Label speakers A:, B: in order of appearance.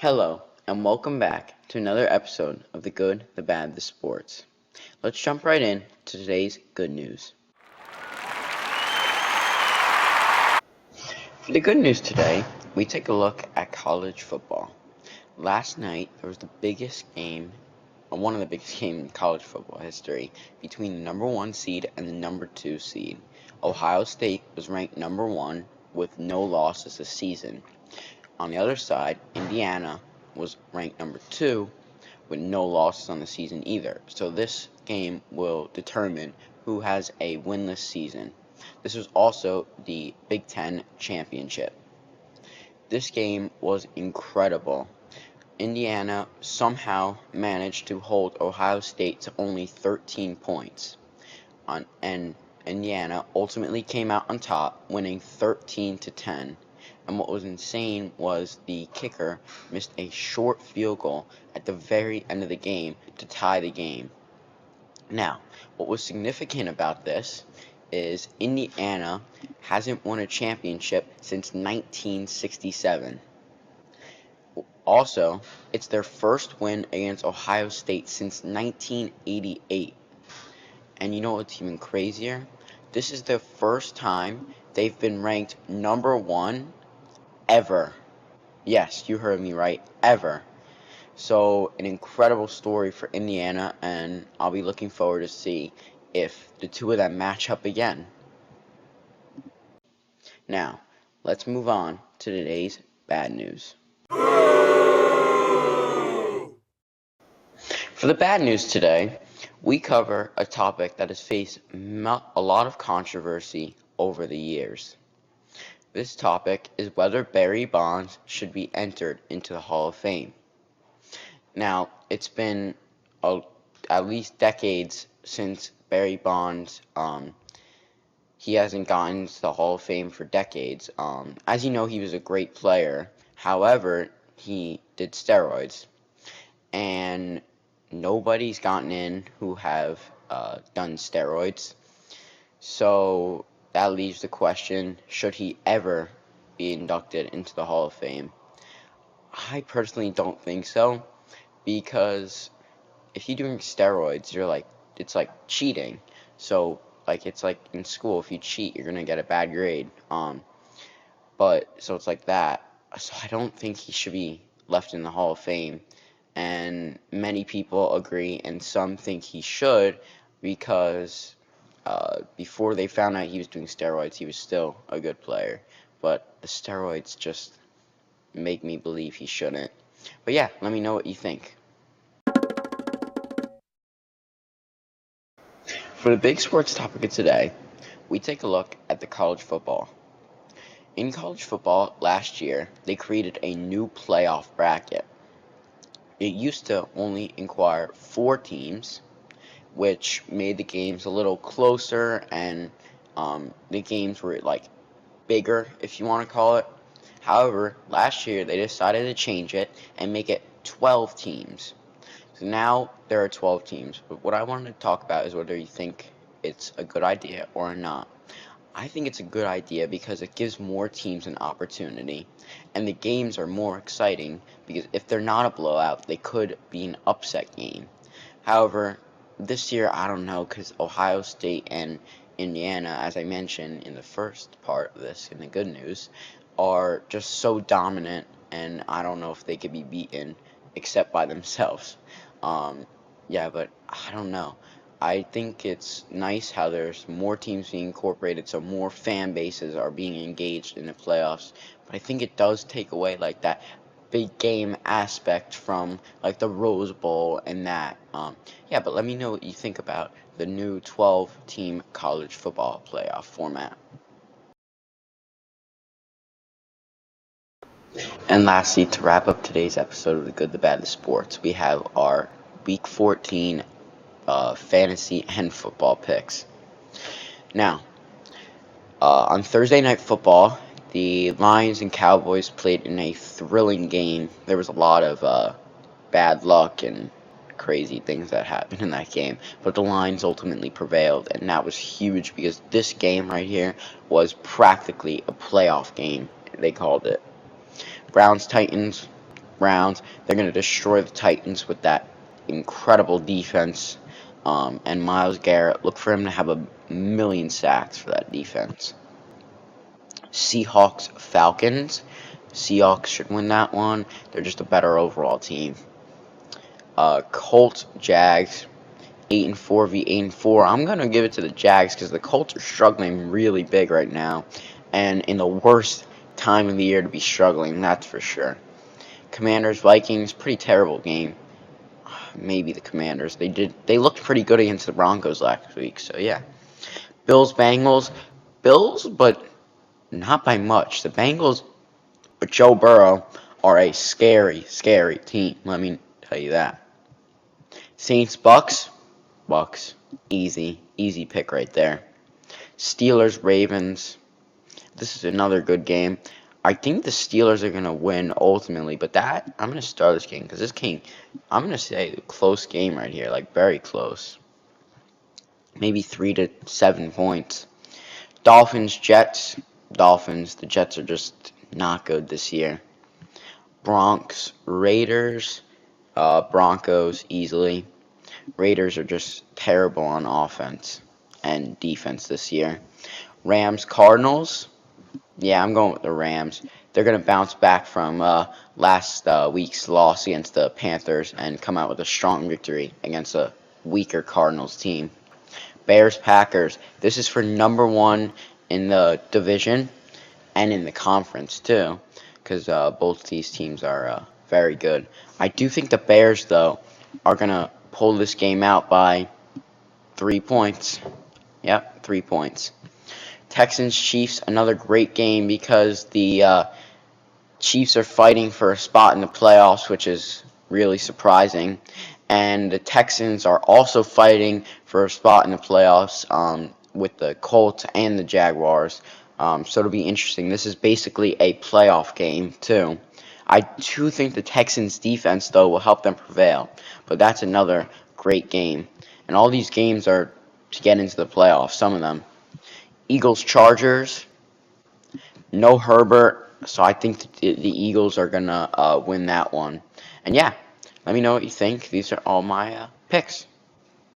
A: Hello, and welcome back to another episode of The Good, the Bad, the Sports. Let's jump right in to today's good news. For the good news today, we take a look at college football. Last night, there was the biggest game, or one of the biggest games in college football history, between the number 1 seed and the number 2 seed. Ohio State was ranked number 1 with no losses this season. On the other side, Indiana was ranked number 2 with no losses on the season either. So this game will determine who has a winless season. This was also the Big Ten championship. This game was incredible. Indiana somehow managed to hold Ohio State to only 13 points. And Indiana ultimately came out on top, winning 13-10. And what was insane was the kicker missed a short field goal at the very end of the game to tie the game. Now, what was significant about this is Indiana hasn't won a championship since 1967. Also, it's their first win against Ohio State since 1988. And you know what's even crazier? This is the first time they've been ranked number 1 ever. Yes, you heard me right, ever. So, an incredible story for Indiana, and I'll be looking forward to see if the two of them match up again. Now, let's move on to today's bad news. For the bad news today, we cover a topic that has faced a lot of controversy over the years. This topic is whether Barry Bonds should be entered into the Hall of Fame. Now, it's been at least decades since Barry Bonds, he hasn't gotten to the Hall of Fame for decades. As you know, he was a great player. However, he did steroids. And nobody's gotten in who have done steroids. So that leaves the question, should he ever be inducted into the Hall of Fame? I personally don't think so, because if you're doing steroids, it's like cheating. So it's like in school, if you cheat, you're gonna get a bad grade. But so it's like that. So I don't think he should be left in the Hall of Fame. And many people agree, and some think he should, because before they found out he was doing steroids, he was still a good player. But the steroids just make me believe he shouldn't. But yeah, let me know what you think. For the big sports topic of today, we take a look at the college football. In college football last year, they created a new playoff bracket. It used to only require 4 teams, which made the games a little closer, and the games were bigger, if you want to call it. However, last year they decided to change it and make it 12 teams. So now there are 12 teams. But what I wanted to talk about is whether you think it's a good idea or not. I think it's a good idea because it gives more teams an opportunity, and the games are more exciting because if they're not a blowout, they could be an upset game. However, this year, I don't know, because Ohio State and Indiana, as I mentioned in the first part of this, in the good news, are just so dominant, and I don't know if they could be beaten except by themselves. Yeah, but I don't know. I think it's nice how there's more teams being incorporated, so more fan bases are being engaged in the playoffs. But I think it does take away that big game aspect from the Rose Bowl and that. Yeah, but let me know what you think about the new 12-team college football playoff format. And lastly, to wrap up today's episode of The Good, the Bad, the Sports, we have our Week 14 fantasy and football picks. Now, on Thursday Night Football, the Lions and Cowboys played in a thrilling game. There was a lot of bad luck and crazy things that happened in that game, but the Lions ultimately prevailed, and that was huge because this game right here was practically a playoff game, they called it. Browns-Titans Browns. They're going to destroy the Titans with that incredible defense. And Myles Garrett, look for him to have a million sacks for that defense. Seahawks, Falcons. Seahawks should win that one. They're just a better overall team. Colts, Jags. 8-4 v 8-4. I'm gonna give it to the Jags because the Colts are struggling really big right now, and in the worst time of the year to be struggling, that's for sure. Commanders, Vikings, pretty terrible game. Maybe the Commanders. They looked pretty good against the Broncos last week, so yeah. Bills, Bengals. Bills, but not by much. The Bengals with Joe Burrow are a scary, scary team. Let me tell you that. Saints, Bucks. Bucks. Easy pick right there. Steelers, Ravens. This is another good game. I think the Steelers are going to win ultimately, but I'm going to start this game because this game, I'm going to say close game right here, like very close. Maybe 3 to 7 points. Dolphins, Jets. Dolphins. The Jets are just not good this year. Bronx, Raiders. Broncos easily. Raiders are just terrible on offense and defense this year. Rams, Cardinals. Yeah, I'm going with the Rams. They're going to bounce back from last week's loss against the Panthers and come out with a strong victory against a weaker Cardinals team. Bears, Packers. This is for number 1 in the division and in the conference, too, because both these teams are very good. I do think the Bears, though, are going to pull this game out by 3 points. Yep, 3 points. Texans, Chiefs, another great game because the Chiefs are fighting for a spot in the playoffs, which is really surprising. And the Texans are also fighting for a spot in the playoffs with the Colts and the Jaguars. So it'll be interesting. This is basically a playoff game, too. I do think the Texans' defense, though, will help them prevail. But that's another great game. And all these games are to get into the playoffs, some of them. Eagles, Chargers. No Herbert, so I think the Eagles are going to win that one. And yeah, let me know what you think. These are all my picks.